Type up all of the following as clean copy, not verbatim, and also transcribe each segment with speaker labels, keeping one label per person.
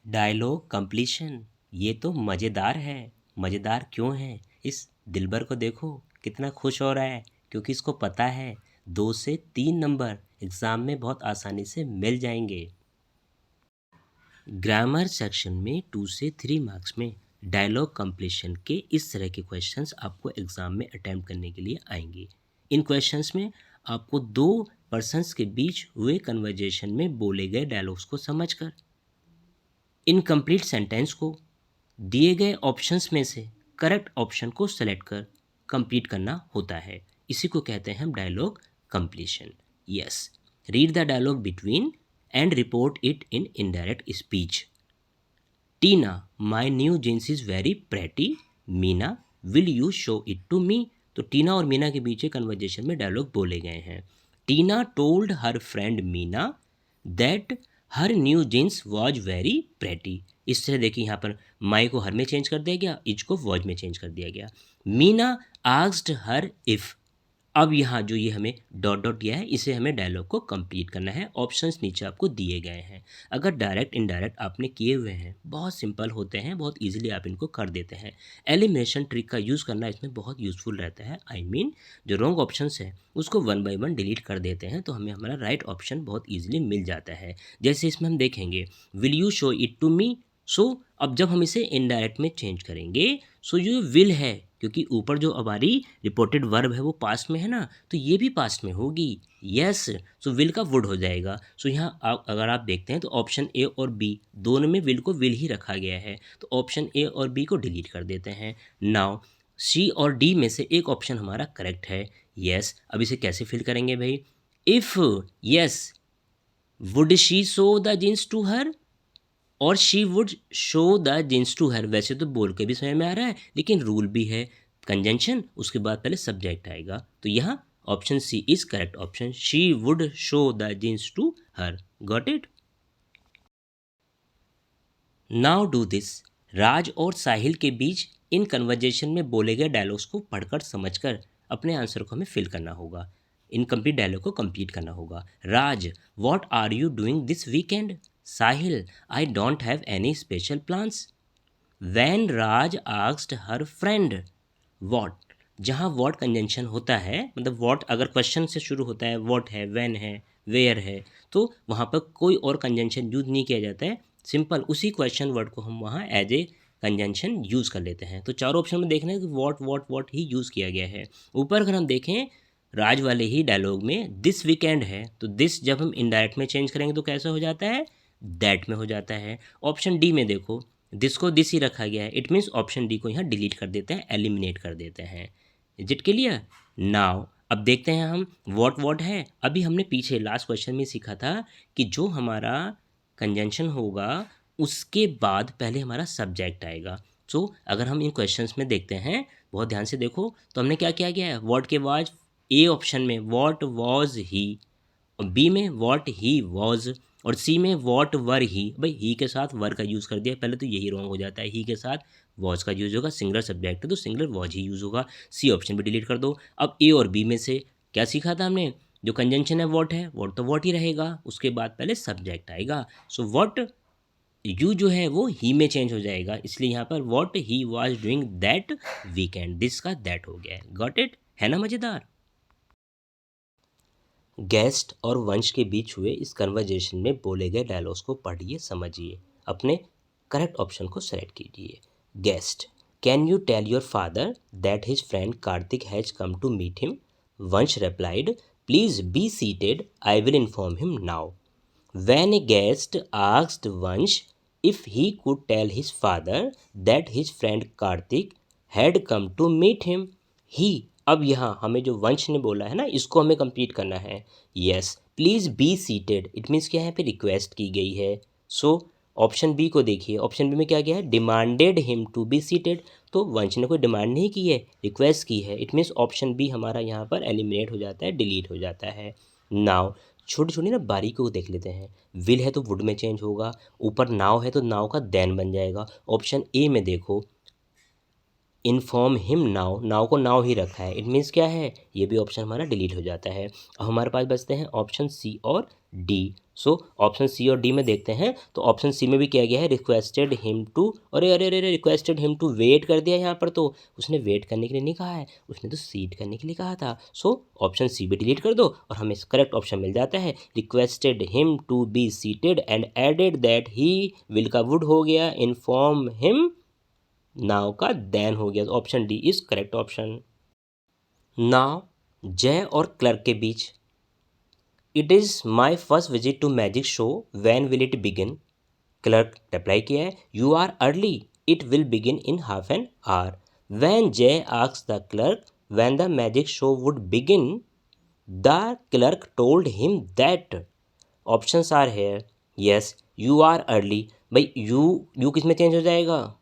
Speaker 1: Dialogue completion. ये तो मज़ेदार है। मज़ेदार क्यों है? इस दिलबर को देखो कितना खुश हो रहा है, क्योंकि इसको पता है 2 से 3 नंबर एग्ज़ाम में बहुत आसानी से मिल जाएंगे। ग्रामर सेक्शन में 2 से 3 मार्क्स में डायलॉग कंप्लीशन के इस तरह के क्वेश्चंस आपको एग्ज़ाम में अटेम्प्ट करने के लिए आएंगे। इन क्वेश्चंस में आपको 2 पर्सन्स के बीच हुए कन्वर्जेशन में बोले गए डायलॉग्स को समझकर इनकम्प्लीट सेंटेंस को दिए गए ऑप्शंस में से करेक्ट ऑप्शन को सेलेक्ट कर कंप्लीट करना होता है। इसी को कहते हैं हम dialogue completion. Yes, read the dialogue between and report it in indirect speech. Tina, my new jeans is very pretty. Meena, will you show it to me. तो टीना और मीना के बीच कन्वर्जेशन में डायलॉग बोले गए हैं। Tina told her friend Meena that her new jeans was very pretty. इस तरह देखिए यहाँ पर माई को हर में चेंज कर दिया गया, इज को वॉज में चेंज कर दिया गया। Meena asked her if. अब यहाँ जो ये हमें डॉट डॉट दिया है, इसे हमें डायलॉग को कंप्लीट करना है। ऑप्शंस नीचे आपको दिए गए हैं। अगर डायरेक्ट इनडायरेक्ट आपने किए हुए हैं, बहुत सिंपल होते हैं, बहुत इजीली आप इनको कर देते हैं। एलिमिनेशन ट्रिक का यूज़ करना इसमें बहुत यूज़फुल रहता है। आई मीन जो रॉन्ग ऑप्शंस है उसको 1 बाय 1 डिलीट कर देते हैं, तो हमें हमारा राइट ऑप्शन बहुत ईजिली मिल जाता है। जैसे इसमें हम देखेंगे will you show it to me. So अब जब हम इसे इनडायरेक्ट में चेंज करेंगे, सो जो विल है, क्योंकि ऊपर जो हमारी रिपोर्टेड वर्ब है वो पास्ट में है ना, तो ये भी पास्ट में होगी। यस, सो विल का वुड हो जाएगा। सो यहाँ अगर आप देखते हैं तो ऑप्शन ए और बी दोनों में विल को विल ही रखा गया है, तो ऑप्शन ए और बी को डिलीट कर देते हैं। नाउ सी और डी में से एक ऑप्शन हमारा करेक्ट है। यस, अब इसे कैसे फिल करेंगे भाई? If yes would she show the jeans to her और she would show the jeans to her. वैसे तो बोल के भी समझ में आ रहा है, लेकिन रूल भी है कंजंक्शन, उसके बाद पहले सब्जेक्ट आएगा। तो यहाँ option C is correct option. She would show the jeans to her. Got it? Now do this. Raj और साहिल के बीच इन कन्वर्जेशन में बोले गए डायलॉग्स को पढ़कर समझकर अपने आंसर को हमें फिल करना होगा। इनकम्प्लीट डायलॉग को कंप्लीट करना होगा। Raj, what are you doing this weekend? Sahil, I don't have any special plans. When Raj asked her friend what. जहाँ वॉट कंजंक्शन होता है, मतलब वॉट अगर क्वेश्चन से शुरू होता है, वॉट है, वैन है, वेयर है, तो वहाँ पर कोई और कंजंक्शन यूज नहीं किया जाता है। सिंपल उसी क्वेश्चन वर्ड को हम वहाँ एज ए कंजंक्शन यूज़ कर लेते हैं। तो चारों ऑप्शन में देख रहे हैं कि what what what he use किया गया है। ऊपर अगर हम देखें राज वाले ही डायलॉग में दिस वीकेंड है, तो दिस जब हम इनडायरेक्ट में चेंज करेंगे तो कैसा हो जाता है? दैट में हो जाता है। ऑप्शन डी में देखो दिस को दिस ही रखा गया है, इट मीन्स ऑप्शन डी को यहाँ डिलीट कर देते हैं, एलिमिनेट कर देते हैं। Is it clear? नाउ अब देखते हैं हम वॉट है। अभी हमने पीछे लास्ट क्वेश्चन में सीखा था कि जो हमारा कंजंक्शन होगा उसके बाद पहले हमारा सब्जेक्ट आएगा। सो अगर हम इन क्वेश्चंस में देखते हैं, बहुत ध्यान से देखो, तो हमने क्या किया गया है? वॉट के बाद ए ऑप्शन में वॉट वॉज ही, और बी में वॉट ही वॉज, और सी में वॉट वर ही। भाई ही के साथ वर का यूज़ कर दिया पहले, तो यही रॉन्ग हो जाता है। ही के साथ वॉज का यूज़ होगा, सिंगुलर सब्जेक्ट है तो सिंगुलर वॉज ही यूज़ होगा। सी ऑप्शन भी डिलीट कर दो। अब ए और बी में से क्या सीखा था हमने? जो कंजंक्शन है वॉट तो वॉट ही रहेगा, उसके बाद पहले सब्जेक्ट आएगा। सो वॉट यू जो है वो ही में चेंज हो जाएगा, इसलिए यहाँ पर what he was doing that weekend, this का दैट हो गया है। Got it? है ना मज़ेदार? गेस्ट और वंश के बीच हुए इस कन्वर्जेशन में बोले गए डायलॉग्स को पढ़िए, समझिए, अपने करेक्ट ऑप्शन को सेलेक्ट कीजिए। Guest, can you tell your father that his friend Kartik has come to meet him? Vansh replied, please be seated, I will inform him now. When a guest asked Vansh if he could tell his father that his friend Karthik had come to meet him, he, अब यहाँ हमें जो वंश ने बोला है ना, इसको हमें कंप्लीट करना है। Yes, please be seated, it means क्या है? पे रिक्वेस्ट की गई है। सो ऑप्शन बी को देखिए, ऑप्शन बी में क्या गया है? Demanded him to be seated. तो वंश ने कोई डिमांड नहीं की है, रिक्वेस्ट की है। इट मीन्स ऑप्शन बी हमारा यहाँ पर एलिमिनेट हो जाता है, डिलीट हो जाता है। नाउ छोटी छोटी ना बारीकियों को देख लेते हैं। विल है तो वुड में चेंज होगा, ऊपर नाव है तो नाव का देन बन जाएगा। ऑप्शन ए में देखो इन्फॉर्म हिम नाउ, नाउ को नाउ ही रखा है, इट मीन्स क्या है, ये भी ऑप्शन हमारा डिलीट हो जाता है। अब हमारे पास बचते हैं ऑप्शन सी और डी। सो ऑप्शन सी और डी में देखते हैं, तो ऑप्शन सी में भी क्या गया है, रिक्वेस्टेड हिम टू, अरे अरे अरे रिक्वेस्टेड हिम टू वेट कर दिया यहाँ पर, तो उसने वेट करने के लिए नहीं कहा है, उसने तो सीट करने के लिए कहा था। सो ऑप्शन सी भी डिलीट कर दो और हमें करेक्ट ऑप्शन मिल जाता है, requested him to be seated and added that he, will का वुड हो गया, इन्फॉर्म हिम नाउ का देन हो गया। Option D is correct option. Now Jay और क्लर्क के बीच, it is my first visit to magic show, when will it begin. Clerk reply किया है, you are early, it will begin in half an hour. When Jay asks the clerk when the magic show would begin, the clerk told him that, options are here, yes you are early, भाई you किस में change हो जाएगा,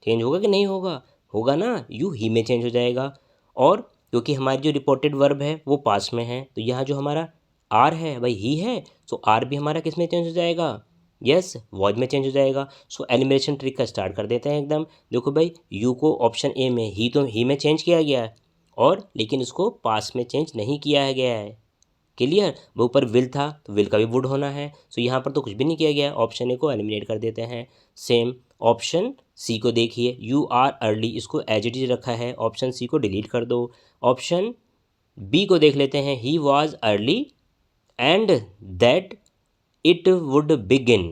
Speaker 1: change होगा कि नहीं होगा, होगा ना, यू ही में चेंज हो जाएगा। और क्योंकि हमारी जो रिपोर्टेड वर्ब है वो पास में है, तो यहाँ जो हमारा आर है भाई ही है, सो आर भी हमारा किस में चेंज हो जाएगा, यस वॉज में चेंज हो जाएगा। सो एलिमिनेशन ट्रिक का स्टार्ट कर देते हैं एकदम। देखो भाई यू को ऑप्शन ए में ही, तो ही में चेंज किया गया है, और लेकिन उसको पास में चेंज नहीं किया गया है, क्लियर। वो ऊपर विल था तो विल का भी वुड होना है, सो यहाँ पर तो कुछ भी नहीं किया गया है, ऑप्शन ए को एलिमिनेट कर देते हैं। सेम ऑप्शन सी को देखिए, यू आर अर्ली, इसको एज इट इज रखा है, ऑप्शन सी को डिलीट कर दो। ऑप्शन बी को देख लेते हैं, ही was early and that it would begin,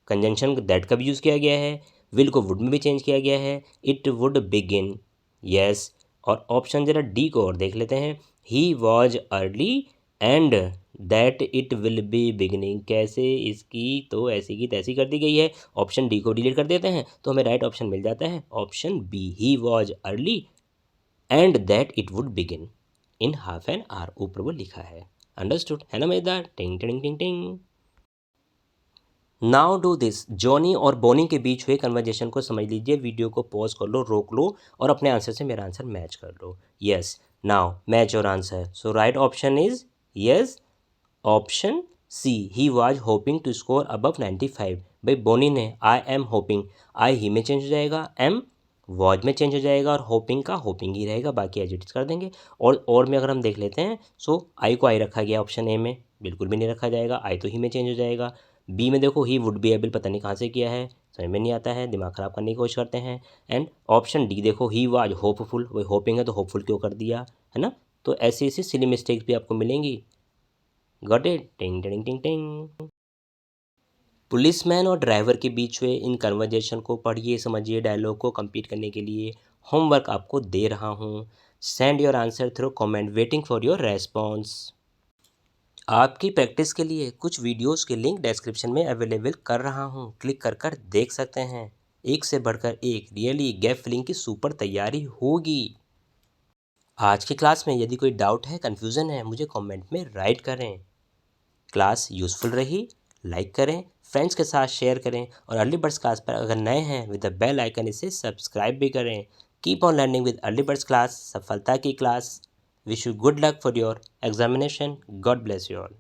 Speaker 1: conjunction that का भी यूज़ किया गया है, विल को वुड में भी चेंज किया गया है, इट वुड बिगिन, यस। और ऑप्शन जरा डी को और देख लेते हैं, ही was early and that it will be beginning, कैसे इसकी तो ऐसी की तैसी कर दी गई है, ऑप्शन डी को डिलीट कर देते हैं तो हमें राइट ऑप्शन मिल जाता है option B, he was early and that it would begin in half an hour, ऊपर वो लिखा है, अंडरस्टूड है ना मजेदार, टिंग टिंग टिंग टिंग। नाउ डू दिस, जॉनी और बोनी के बीच हुए कन्वर्जेशन को समझ लीजिए, वीडियो को पॉज कर लो, रोक लो और अपने आंसर से मेरा आंसर मैच कर लो। Yes now match your answer, so right option is yes option C, he was hoping to score above 95। भाई बोनी ने आई एम होपिंग, आई ही में चेंज हो जाएगा, एम वॉज में चेंज हो जाएगा और होपिंग का होपिंग ही रहेगा, बाकी एडिट कर देंगे। और में अगर हम देख लेते हैं, सो आई को आई रखा गया ऑप्शन ए में, बिल्कुल भी नहीं रखा जाएगा, आई तो ही में चेंज हो जाएगा। बी में देखो ही वुड बी एबल, पता नहीं कहाँ से किया है, समझ में नहीं आता है, दिमाग ख़राब करने की कोशिश करते हैं। एंड ऑप्शन डी देखो, ही वाज होपफुल, वही होपिंग है तो होपफुल क्यों कर दिया, है ना। तो ऐसी ऐसी सिली मिस्टेक्स भी आपको मिलेंगी। गॉट इट, टिंग टिंग टिंग टिंग। पुलिसमैन और ड्राइवर के बीच हुए इन कन्वर्जेशन को पढ़िए, समझिए, डायलॉग को कंप्लीट करने के लिए होमवर्क आपको दे रहा हूँ। Send your answer through comment, waiting for your response. आपकी प्रैक्टिस के लिए कुछ वीडियोस के लिंक डिस्क्रिप्शन में अवेलेबल कर रहा हूँ, क्लिक कर कर देख सकते हैं। एक से बढ़कर एक रियली गैप फिलिंग की सुपर तैयारी होगी। आज की क्लास में यदि कोई डाउट है, कन्फ्यूज़न है, मुझे कमेंट में राइट करें। क्लास यूज़फुल रही, लाइक करें, फ्रेंड्स के साथ शेयर करें और अर्ली बर्ड्स क्लास पर अगर नए हैं विद द बेल आइकन इसे सब्सक्राइब भी करें। Keep on learning with early birds class, सफलता की class. Wish you good luck for your examination. God bless you all.